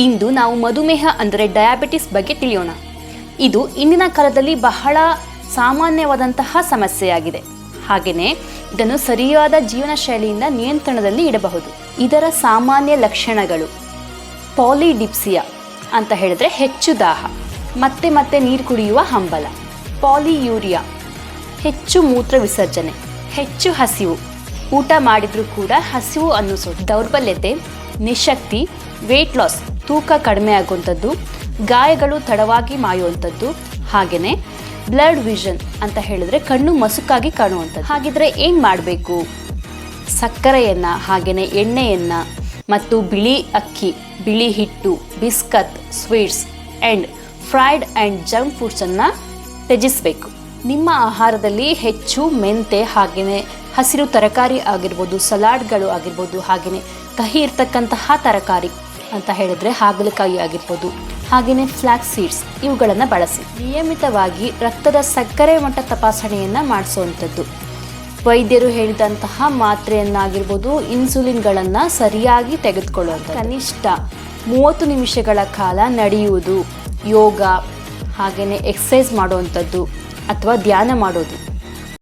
ಇಂದು ನಾವು ಮಧುಮೇಹ ಅಂದರೆ ಡಯಾಬಿಟಿಸ್ ಬಗ್ಗೆ ತಿಳಿಯೋಣ. ಇದು ಇಂದಿನ ಕಾಲದಲ್ಲಿ ಬಹಳ ಸಾಮಾನ್ಯವಾದಂತಹ ಸಮಸ್ಯೆಯಾಗಿದೆ. ಹಾಗೆಯೇ ಇದನ್ನು ಸರಿಯಾದ ಜೀವನ ಶೈಲಿಯಿಂದ ನಿಯಂತ್ರಣದಲ್ಲಿ ಇಡಬಹುದು. ಇದರ ಸಾಮಾನ್ಯ ಲಕ್ಷಣಗಳು: ಪಾಲಿಡಿಪ್ಸಿಯಾ ಅಂತ ಹೇಳಿದ್ರೆ ಹೆಚ್ಚು ದಾಹ, ಮತ್ತೆ ನೀರು ಕುಡಿಯುವ ಹಂಬಲ. ಪಾಲಿಯೂರಿಯಾ, ಹೆಚ್ಚು ಮೂತ್ರ ವಿಸರ್ಜನೆ, ಹೆಚ್ಚು ಹಸಿವು, ಊಟ ಮಾಡಿದ್ರೂ ಕೂಡ ಹಸಿವು ಅನ್ನಿಸೋದು. ದೌರ್ಬಲ್ಯತೆ, ನಿಶಕ್ತಿ, ವೇಟ್ ಲಾಸ್, ತೂಕ ಕಡಿಮೆ ಆಗುವಂಥದ್ದು, ಗಾಯಗಳು ತಡವಾಗಿ ಮಾಯುವಂಥದ್ದು. ಹಾಗೆಯೇ ಬ್ಲಡ್ ವಿಷನ್ ಅಂತ ಹೇಳಿದ್ರೆ ಕಣ್ಣು ಮಸುಕಾಗಿ ಕಾಣುವಂಥದ್ದು. ಹಾಗಿದ್ರೆ ಏನು ಮಾಡಬೇಕು? ಸಕ್ಕರೆಯನ್ನು, ಹಾಗೆಯೇ ಎಣ್ಣೆಯನ್ನು ಮತ್ತು ಬಿಳಿ ಅಕ್ಕಿ, ಬಿಳಿ ಹಿಟ್ಟು, biscuit, sweets and fried and junk ಫುಡ್ಸನ್ನು ತ್ಯಜಿಸಬೇಕು. ನಿಮ್ಮ ಆಹಾರದಲ್ಲಿ ಹೆಚ್ಚು ಮೆಂತೆ, ಹಾಗೆಯೇ ಹಸಿರು ತರಕಾರಿ ಆಗಿರ್ಬೋದು, ಸಲಾಡ್ಗಳು ಆಗಿರ್ಬೋದು, ಹಾಗೆಯೇ ಕಹಿ ಇರ್ತಕ್ಕಂತಹ ತರಕಾರಿ ಅಂತ ಹೇಳಿದ್ರೆ ಹಾಗಲಕಾಯಿ ಆಗಿರ್ಬೋದು, ಹಾಗೆಯೇ ಫ್ಲ್ಯಾಕ್ಸ್ ಸೀಡ್ಸ್, ಇವುಗಳನ್ನು ಬಳಸಿ. ನಿಯಮಿತವಾಗಿ ರಕ್ತದ ಸಕ್ಕರೆ ಮಟ್ಟ ತಪಾಸಣೆಯನ್ನು ಮಾಡಿಸುವಂಥದ್ದು. ವೈದ್ಯರು ಹೇಳಿದಂತಹ ಮಾತ್ರೆಯನ್ನಾಗಿರ್ಬೋದು, ಇನ್ಸುಲಿನ್ಗಳನ್ನು ಸರಿಯಾಗಿ ತೆಗೆದುಕೊಳ್ಳುವಂಥದ್ದು. ಕನಿಷ್ಠ 30 ನಿಮಿಷಗಳ ಕಾಲ ನಡೆಯುವುದು, ಯೋಗ, ಹಾಗೆಯೇ ಎಕ್ಸಸೈಸ್ ಮಾಡುವಂಥದ್ದು ಅಥವಾ ಧ್ಯಾನ ಮಾಡೋದು